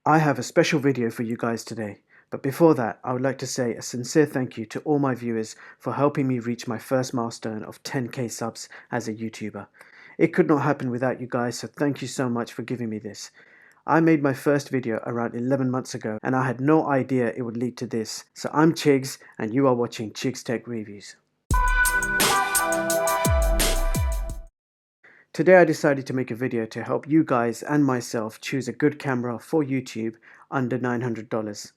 I have a special video for you guys today, but before that I would like to say a sincere thank you to all my viewers for helping me reach my first milestone of 10k subs as a YouTuber. It could not happen without you guys, so thank you so much for giving me this. I made my first video around 11 months ago and I had no idea it would lead to this. So I'm Chigs and you are watching Chigs Tech Reviews. Today I decided to make a video to help you guys and myself choose a good camera for YouTube under $900.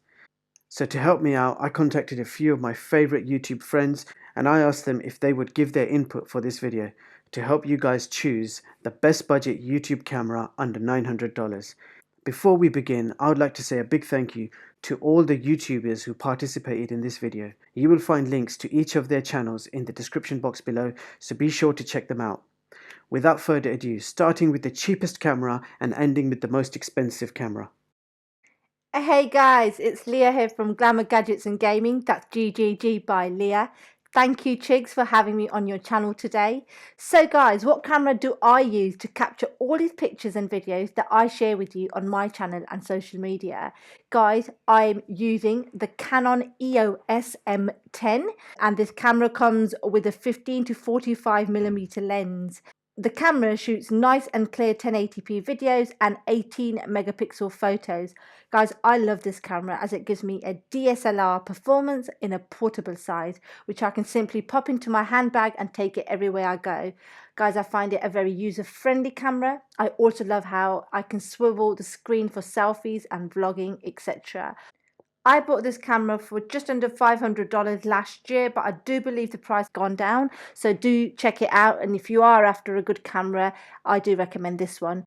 So to help me out, I contacted a few of my favorite YouTube friends and I asked them if they would give their input for this video to help you guys choose the best budget YouTube camera under $900. Before we begin, I would like to say a big thank you to all the YouTubers who participated in this video. You will find links to each of their channels in the description box below, so be sure to check them out. Without further ado, starting with the cheapest camera and ending with the most expensive camera. Hey guys, it's Leah here from Glamour Gadgets and Gaming. That's GGG by Leah. Thank you, Chigs, for having me on your channel today. So guys, what camera do I use to capture all these pictures and videos that I share with you on my channel and social media? Guys, I'm using the Canon EOS M10 and this camera comes with a 15 to 45mm lens. The camera shoots nice and clear 1080p videos and 18 megapixel photos. Guys, I love this camera as it gives me a DSLR performance in a portable size, which I can simply pop into my handbag and take it everywhere I go. Guys, I find it a very user-friendly camera. I also love how I can swivel the screen for selfies and vlogging, etc. I bought this camera for just under $500 last year, but I do believe the price has gone down, so do check it out. And if you are after a good camera, I do recommend this one.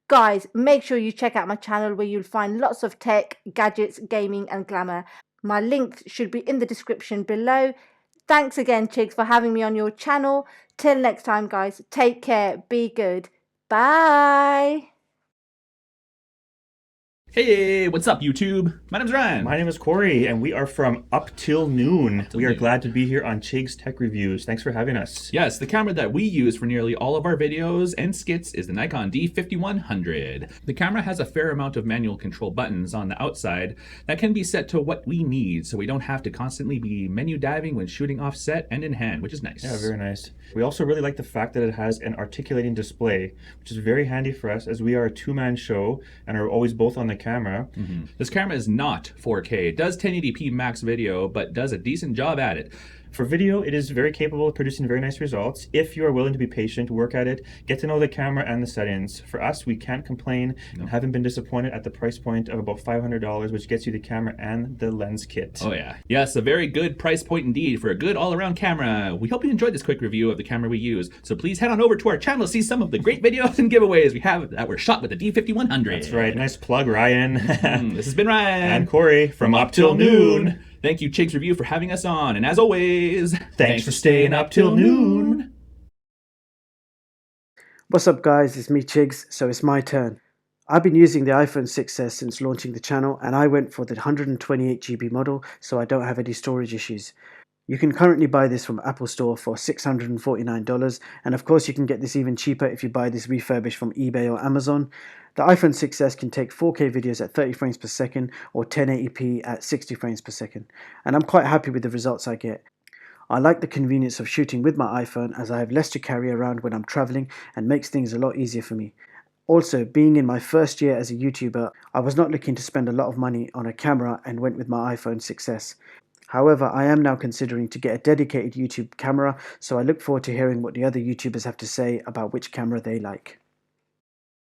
Guys, make sure you check out my channel where you'll find lots of tech, gadgets, gaming and glamour. My links should be in the description below. Thanks again, Chigs, for having me on your channel. Till next time, guys, take care, be good. Bye. Hey, what's up, YouTube? My name's Ryan. My name is Corey, and we are from Up Till Noon. We are glad to be here on Chigs Tech Reviews. Thanks for having us. Yes, the camera that we use for nearly all of our videos and skits is the Nikon D5100. The camera has a fair amount of manual control buttons on the outside that can be set to what we need, so we don't have to constantly be menu diving when shooting offset and in hand, which is nice. Yeah, very nice. We also really like the fact that it has an articulating display, which is very handy for us as we are a two-man show and are always both on the camera. This camera is not 4K. It does 1080p max video, but does a decent job at it. For video, it is very capable of producing very nice results. If you are willing to be patient, work at it, get to know the camera and the settings. For us, we can't complain and haven't been disappointed at the price point of about $500, which gets you the camera and the lens kit. Oh yeah. Yes, a very good price point indeed for a good all-around camera. We hope you enjoyed this quick review of the camera we use. So please head on over to our channel to see some of the great videos and giveaways we have that were shot with the D5100. That's right. Nice plug, Ryan. This has been Ryan. And Corey from Up Till Noon. Thank you, Chigs Review, for having us on. And as always, thanks for staying up till noon. What's up guys, it's me Chigs, so it's my turn. I've been using the iPhone 6s since launching the channel and I went for the 128GB model so I don't have any storage issues. You can currently buy this from Apple Store for $649 and of course you can get this even cheaper if you buy this refurbished from eBay or Amazon. The iPhone 6s can take 4K videos at 30 frames per second or 1080p at 60 frames per second, and I'm quite happy with the results I get. I like the convenience of shooting with my iPhone as I have less to carry around when I'm traveling and makes things a lot easier for me. Also, being in my first year as a YouTuber, I was not looking to spend a lot of money on a camera and went with my iPhone 6s. However, I am now considering to get a dedicated YouTube camera, so I look forward to hearing what the other YouTubers have to say about which camera they like.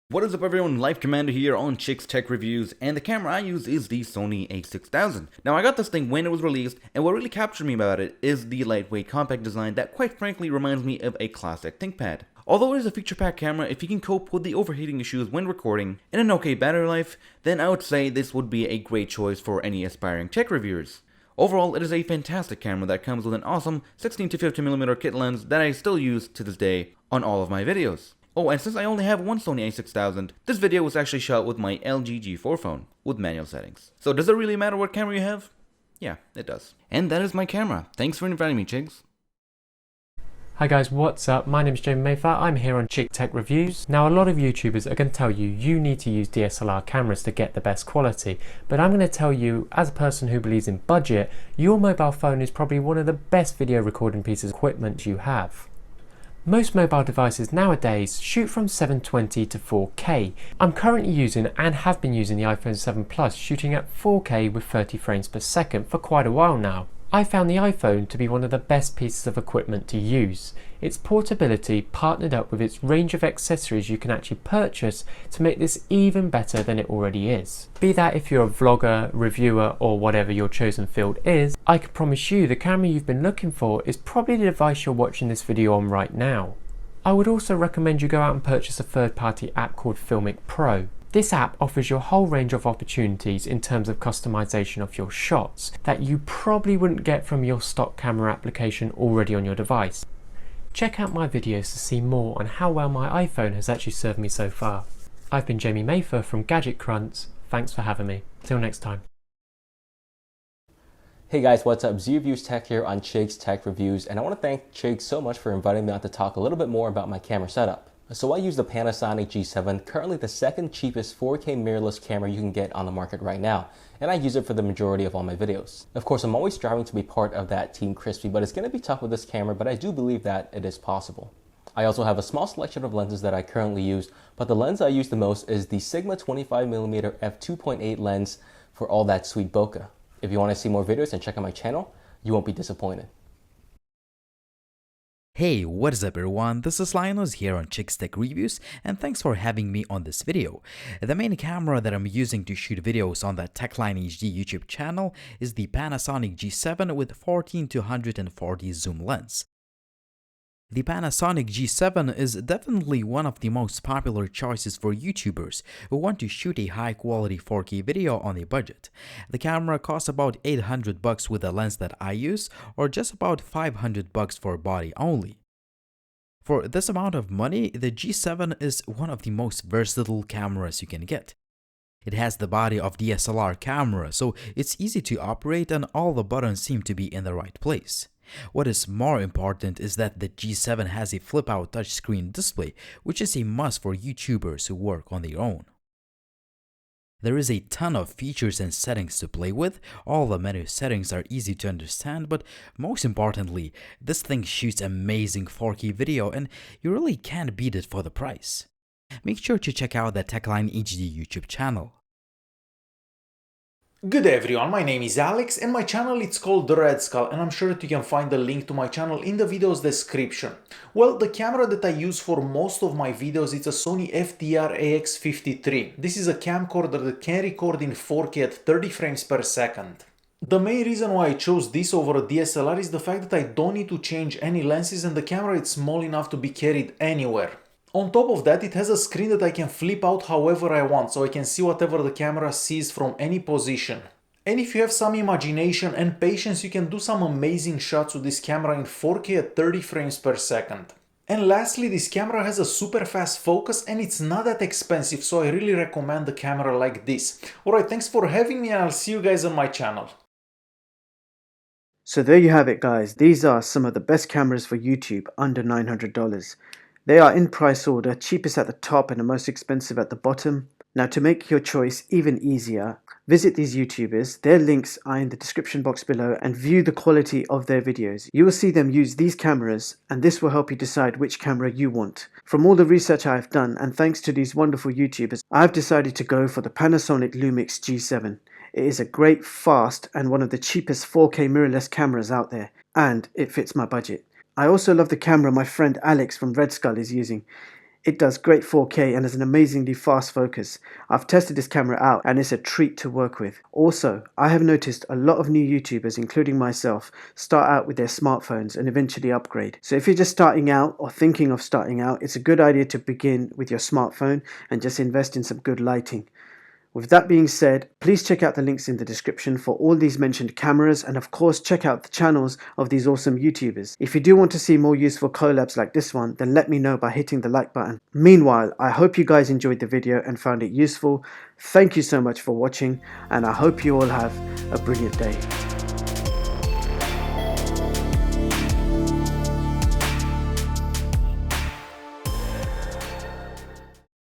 What is up everyone, Life Commander here on Chigs Tech Reviews, and the camera I use is the Sony a6000. Now I got this thing when it was released, and what really captured me about it is the lightweight compact design that quite frankly reminds me of a classic ThinkPad. Although it is a feature-packed camera, if you can cope with the overheating issues when recording and an okay battery life, then I would say this would be a great choice for any aspiring tech reviewers. Overall, it is a fantastic camera that comes with an awesome 16 to 50mm kit lens that I still use to this day on all of my videos. Oh, and since I only have one Sony a6000, this video was actually shot with my LG G4 phone with manual settings. So does it really matter what camera you have? Yeah, it does. And that is my camera. Thanks for inviting me, Chigs. Hi guys, what's up? My name is Jamie Mayfair. I'm here on Chick Tech Reviews. Now, a lot of YouTubers are going to tell you you need to use DSLR cameras to get the best quality, but I'm going to tell you, as a person who believes in budget, your mobile phone is probably one of the best video recording pieces of equipment you have. Most mobile devices nowadays shoot from 720 to 4K. I'm currently using and have been using the iPhone 7 Plus shooting at 4K with 30 frames per second for quite a while now. I found the iPhone to be one of the best pieces of equipment to use. Its portability partnered up with its range of accessories you can actually purchase to make this even better than it already is. Be that if you're a vlogger, reviewer or whatever your chosen field is, I can promise you the camera you've been looking for is probably the device you're watching this video on right now. I would also recommend you go out and purchase a third-party app called Filmic Pro. This app offers you a whole range of opportunities in terms of customization of your shots that you probably wouldn't get from your stock camera application already on your device. Check out my videos to see more on how well my iPhone has actually served me so far. I've been Jamie Mayfair from Gadget Crunts. Thanks for having me. Till next time. Hey guys, what's up? Z-Reviews Tech here on Chig's Tech Reviews, and I want to thank Chig so much for inviting me on to talk a little bit more about my camera setup. So I use the Panasonic G7, currently the second cheapest 4K mirrorless camera you can get on the market right now, and I use it for the majority of all my videos. Of course, I'm always striving to be part of that Team Crispy, but it's going to be tough with this camera, but I do believe that it is possible. I also have a small selection of lenses that I currently use, but the lens I use the most is the Sigma 25mm f2.8 lens for all that sweet bokeh. If you want to see more videos and check out my channel, you won't be disappointed. Hey, what is up everyone, this is Linus here on Chick's Tech Reviews and thanks for having me on this video. The main camera that I'm using to shoot videos on the TechLineHD YouTube channel is the Panasonic G7 with 14-140 zoom lens. The Panasonic G7 is definitely one of the most popular choices for YouTubers who want to shoot a high quality 4K video on a budget. The camera costs about $800 with the lens that I use, or just about $500 for body only. For this amount of money, the G7 is one of the most versatile cameras you can get. It has the body of DSLR camera, so it's easy to operate and all the buttons seem to be in the right place. What is more important is that the G7 has a flip-out touchscreen display, which is a must for YouTubers who work on their own. There is a ton of features and settings to play with. All the menu settings are easy to understand, but most importantly, this thing shoots amazing 4K video and you really can't beat it for the price. Make sure to check out the TechLineHD YouTube channel. Good day everyone, my name is Alex and my channel is called the Redskull, and I'm sure that you can find the link to my channel in the video's description. Well, the camera that I use for most of my videos is a Sony FDR-AX53. This is a camcorder that can record in 4K at 30 frames per second. The main reason why I chose this over a DSLR is the fact that I don't need to change any lenses and the camera is small enough to be carried anywhere. On top of that, it has a screen that I can flip out however I want, so I can see whatever the camera sees from any position. And if you have some imagination and patience, you can do some amazing shots with this camera in 4K at 30 frames per second. And lastly, this camera has a super fast focus and it's not that expensive, so I really recommend a camera like this. Alright, thanks for having me and I'll see you guys on my channel. So there you have it guys, these are some of the best cameras for YouTube under $900. They are in price order, cheapest at the top and the most expensive at the bottom. Now to make your choice even easier, visit these YouTubers, their links are in the description box below, and view the quality of their videos. You will see them use these cameras and this will help you decide which camera you want. From all the research I have done and thanks to these wonderful YouTubers, I have decided to go for the Panasonic Lumix G7. It is a great, fast and one of the cheapest 4K mirrorless cameras out there, and it fits my budget. I also love the camera my friend Alex from Redskull is using. It does great 4K and has an amazingly fast focus. I've tested this camera out and it's a treat to work with. Also, I have noticed a lot of new YouTubers, including myself, start out with their smartphones and eventually upgrade. So if you're just starting out or thinking of starting out, it's a good idea to begin with your smartphone and just invest in some good lighting. With that being said, please check out the links in the description for all these mentioned cameras, and of course check out the channels of these awesome YouTubers. If you do want to see more useful collabs like this one, then let me know by hitting the like button. Meanwhile, I hope you guys enjoyed the video and found it useful. Thank you so much for watching, and I hope you all have a brilliant day.